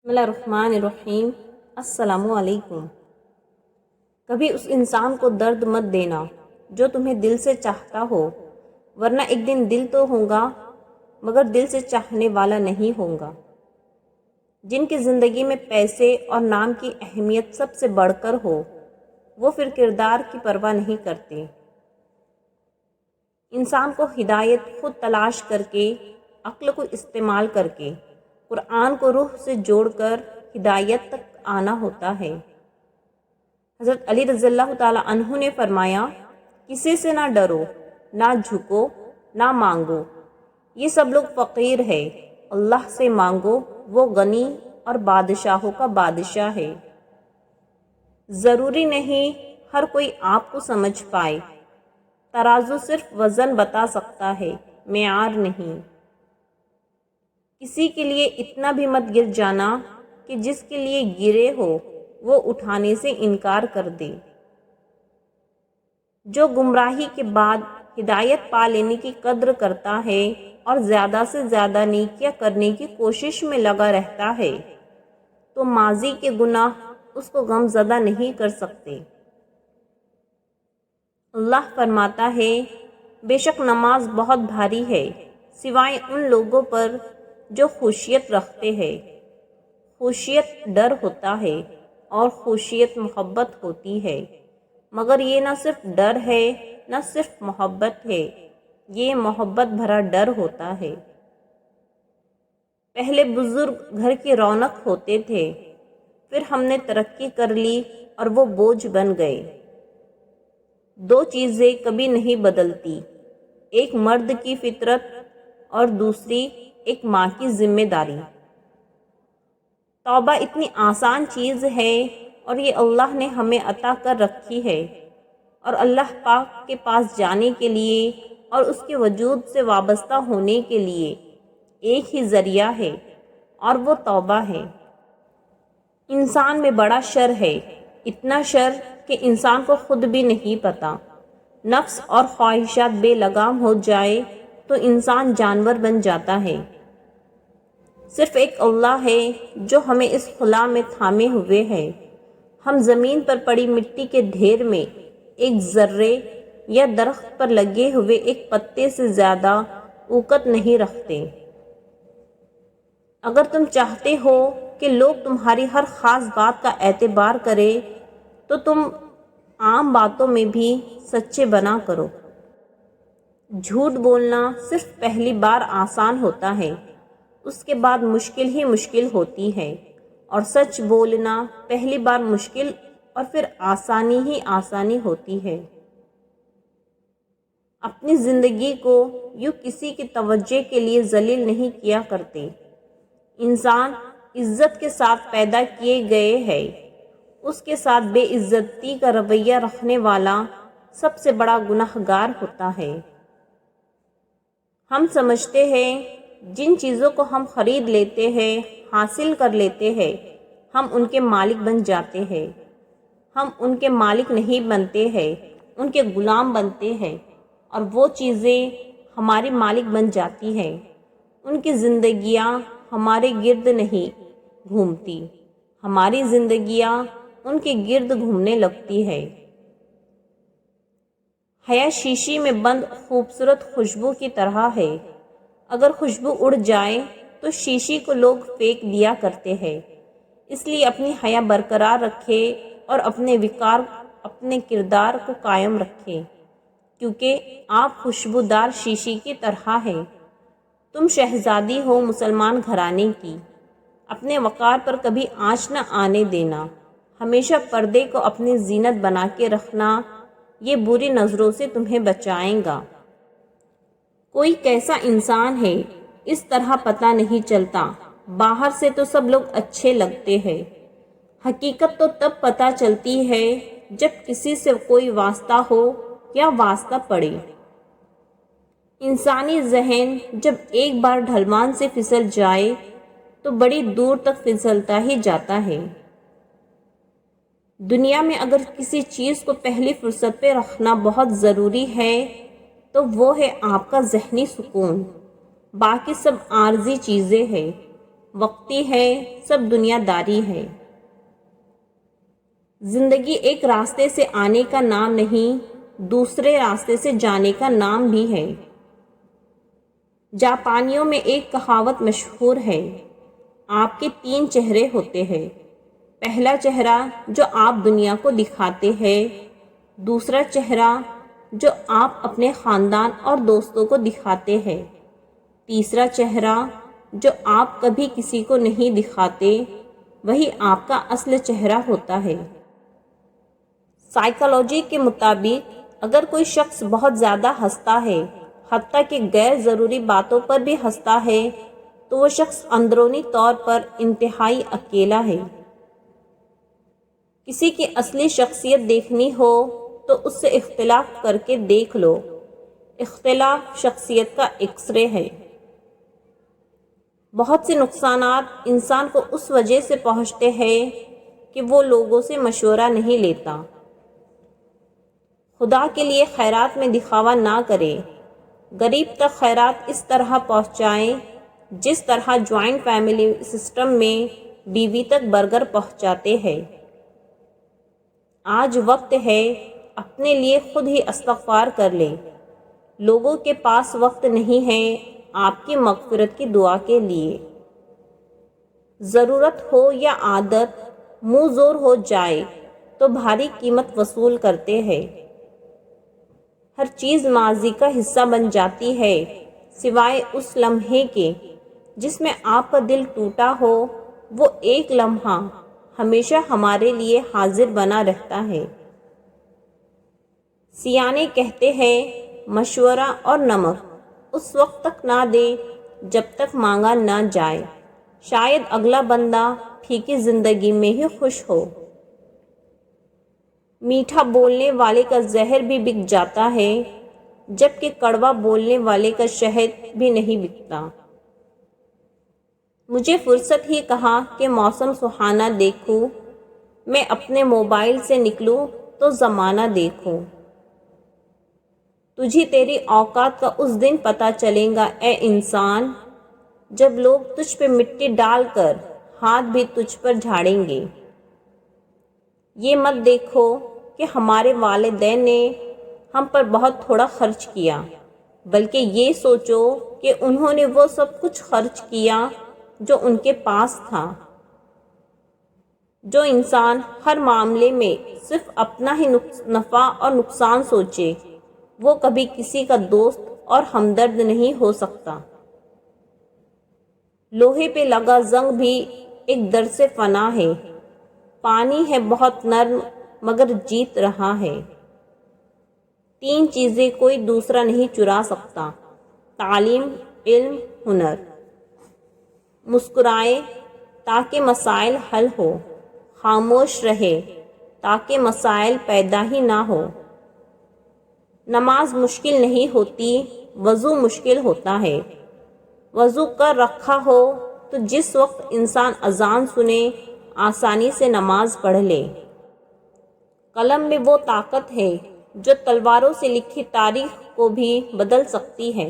بسم اللہ الرحمن الرحیم۔ السلام علیکم۔ کبھی اس انسان کو درد مت دینا جو تمہیں دل سے چاہتا ہو، ورنہ ایک دن دل تو ہوگا مگر دل سے چاہنے والا نہیں ہوگا۔ جن کی زندگی میں پیسے اور نام کی اہمیت سب سے بڑھ کر ہو، وہ پھر کردار کی پرواہ نہیں کرتے۔ انسان کو ہدایت خود تلاش کر کے، عقل کو استعمال کر کے، قرآن کو روح سے جوڑ کر ہدایت تک آنا ہوتا ہے۔ حضرت علی رضی اللہ تعالی عنہ نے فرمایا، کسی سے نہ ڈرو، نہ جھکو، نہ مانگو، یہ سب لوگ فقیر ہے، اللہ سے مانگو، وہ غنی اور بادشاہوں کا بادشاہ ہے۔ ضروری نہیں ہر کوئی آپ کو سمجھ پائے، ترازو صرف وزن بتا سکتا ہے، معیار نہیں۔ کسی کے لیے اتنا بھی مت گر جانا کہ جس کے لیے گرے ہو وہ اٹھانے سے انکار کر دے۔ جو گمراہی کے بعد ہدایت پا لینے کی قدر کرتا ہے اور زیادہ سے زیادہ نیکیاں کرنے کی کوشش میں لگا رہتا ہے، تو ماضی کے گناہ اس کو غم زدہ نہیں کر سکتے۔ اللہ فرماتا ہے، بے شک نماز بہت بھاری ہے سوائے ان لوگوں پر جو خشیت رکھتے ہیں۔ خشیت ڈر ہوتا ہے اور خشیت محبت ہوتی ہے، مگر یہ نہ صرف ڈر ہے نہ صرف محبت ہے، یہ محبت بھرا ڈر ہوتا ہے۔ پہلے بزرگ گھر کی رونق ہوتے تھے، پھر ہم نے ترقی کر لی اور وہ بوجھ بن گئے۔ دو چیزیں کبھی نہیں بدلتی، ایک مرد کی فطرت اور دوسری ایک ماں کی ذمہ داری۔ توبہ اتنی آسان چیز ہے اور یہ اللہ نے ہمیں عطا کر رکھی ہے، اور اللہ پاک کے پاس جانے کے لیے اور اس کے وجود سے وابستہ ہونے کے لیے ایک ہی ذریعہ ہے، اور وہ توبہ ہے۔ انسان میں بڑا شر ہے، اتنا شر کہ انسان کو خود بھی نہیں پتا۔ نفس اور خواہشات بے لگام ہو جائے تو انسان جانور بن جاتا ہے۔ صرف ایک اللہ ہے جو ہمیں اس خلا میں تھامے ہوئے ہے۔ ہم زمین پر پڑی مٹی کے ڈھیر میں ایک ذرے یا درخت پر لگے ہوئے ایک پتے سے زیادہ اوقت نہیں رکھتے۔ اگر تم چاہتے ہو کہ لوگ تمہاری ہر خاص بات کا اعتبار کرے تو تم عام باتوں میں بھی سچے بنا کرو۔ جھوٹ بولنا صرف پہلی بار آسان ہوتا ہے، اس کے بعد مشکل ہی مشکل ہوتی ہے، اور سچ بولنا پہلی بار مشکل اور پھر آسانی ہی آسانی ہوتی ہے۔ اپنی زندگی کو یوں کسی کی توجہ کے لیے ذلیل نہیں کیا کرتے۔ انسان عزت کے ساتھ پیدا کیے گئے ہے، اس کے ساتھ بے عزتی کا رویہ رکھنے والا سب سے بڑا گنہگار ہوتا ہے۔ ہم سمجھتے ہیں جن چیزوں کو ہم خرید لیتے ہیں، حاصل کر لیتے ہیں، ہم ان کے مالک بن جاتے ہیں۔ ہم ان کے مالک نہیں بنتے ہیں، ان کے غلام بنتے ہیں، اور وہ چیزیں ہماری مالک بن جاتی ہیں۔ ان کی زندگیاں ہمارے گرد نہیں گھومتی، ہماری زندگیاں ان کے گرد گھومنے لگتی ہے۔ حیا شیشی میں بند خوبصورت خوشبو کی طرح ہے، اگر خوشبو اڑ جائے تو شیشی کو لوگ پھینک دیا کرتے ہیں۔ اس لیے اپنی حیا برقرار رکھے اور اپنے وقار، اپنے کردار کو قائم رکھے، کیونکہ آپ خوشبودار شیشی کی طرح ہیں۔ تم شہزادی ہو مسلمان گھرانے کی، اپنے وقار پر کبھی آنچ نہ آنے دینا، ہمیشہ پردے کو اپنی زینت بنا کے رکھنا، یہ بری نظروں سے تمہیں بچائے گا۔ کوئی کیسا انسان ہے اس طرح پتہ نہیں چلتا، باہر سے تو سب لوگ اچھے لگتے ہیں، حقیقت تو تب پتہ چلتی ہے جب کسی سے کوئی واسطہ ہو یا واسطہ پڑے۔ انسانی ذہن جب ایک بار ڈھلوان سے پھسل جائے تو بڑی دور تک پھسلتا ہی جاتا ہے۔ دنیا میں اگر کسی چیز کو پہلی فرصت پہ رکھنا بہت ضروری ہے تو وہ ہے آپ کا ذہنی سکون، باقی سب عارضی چیزیں ہیں۔ وقتی ہے، سب دنیا داری ہے۔ زندگی ایک راستے سے آنے کا نام نہیں، دوسرے راستے سے جانے کا نام بھی ہے۔ جاپانیوں میں ایک کہاوت مشہور ہے، آپ کے 3 چہرے ہوتے ہیں۔ پہلا چہرہ جو آپ دنیا کو دکھاتے ہیں، دوسرا چہرہ جو آپ اپنے خاندان اور دوستوں کو دکھاتے ہیں، تیسرا چہرہ جو آپ کبھی کسی کو نہیں دکھاتے، وہی آپ کا اصل چہرہ ہوتا ہے۔ سائیکالوجی کے مطابق اگر کوئی شخص بہت زیادہ ہنستا ہے، حتیٰ کہ غیر ضروری باتوں پر بھی ہنستا ہے، تو وہ شخص اندرونی طور پر انتہائی اکیلا ہے۔ کسی کی اصلی شخصیت دیکھنی ہو تو اس سے اختلاف کر کے دیکھ لو۔ اختلاف شخصیت کا ایکس رے ہے۔ بہت سے نقصانات انسان کو اس وجہ سے پہنچتے ہیں کہ وہ لوگوں سے مشورہ نہیں لیتا۔ خدا کے لیے خیرات میں دکھاوا نہ کرے۔ غریب تک خیرات اس طرح پہنچائیں جس طرح جوائنٹ فیملی سسٹم میں بیوی تک برگر پہنچاتے ہیں۔ آج وقت ہے اپنے لیے خود ہی استغفار کر لیں۔ لوگوں کے پاس وقت نہیں ہے آپ کی مغفرت کی دعا کے لیے۔ ضرورت ہو یا عادت، منہ زور ہو جائے تو بھاری قیمت وصول کرتے ہیں۔ ہر چیز ماضی کا حصہ بن جاتی ہے سوائے اس لمحے کے جس میں آپ کا دل ٹوٹا ہو۔ وہ ایک لمحہ ہمیشہ ہمارے لیے حاضر بنا رہتا ہے۔ سیانے کہتے ہیں مشورہ اور نمک اس وقت تک نہ دے جب تک مانگا نہ جائے، شاید اگلا بندہ پھیکی زندگی میں ہی خوش ہو۔ میٹھا بولنے والے کا زہر بھی بک جاتا ہے، جبکہ کڑوا بولنے والے کا شہد بھی نہیں بکتا۔ مجھے فرصت ہی کہا کہ موسم سہانا دیکھوں، میں اپنے موبائل سے نکلوں تو زمانہ دیکھوں۔ تجھے تیری اوقات کا اس دن پتہ چلے گا اے انسان، جب لوگ تجھ پہ مٹی ڈال کر ہاتھ بھی تجھ پر جھاڑیں گے۔ یہ مت دیکھو کہ ہمارے والدین نے ہم پر بہت تھوڑا خرچ کیا، بلکہ یہ سوچو کہ انہوں نے وہ سب کچھ خرچ کیا جو ان کے پاس تھا۔ جو انسان ہر معاملے میں صرف اپنا ہی نفع اور نقصان سوچے، وہ کبھی کسی کا دوست اور ہمدرد نہیں ہو سکتا۔ لوہے پہ لگا زنگ بھی ایک درس فنا ہے۔ پانی ہے بہت نرم مگر جیت رہا ہے۔ 3 چیزیں کوئی دوسرا نہیں چرا سکتا، تعلیم، علم، ہنر۔ مسکرائے تاکہ مسائل حل ہو، خاموش رہے تاکہ مسائل پیدا ہی نہ ہو۔ نماز مشکل نہیں ہوتی، وضو مشکل ہوتا ہے۔ وضو کر رکھا ہو تو جس وقت انسان اذان سنے آسانی سے نماز پڑھ لے۔ قلم میں وہ طاقت ہے جو تلواروں سے لکھی تاریخ کو بھی بدل سکتی ہے۔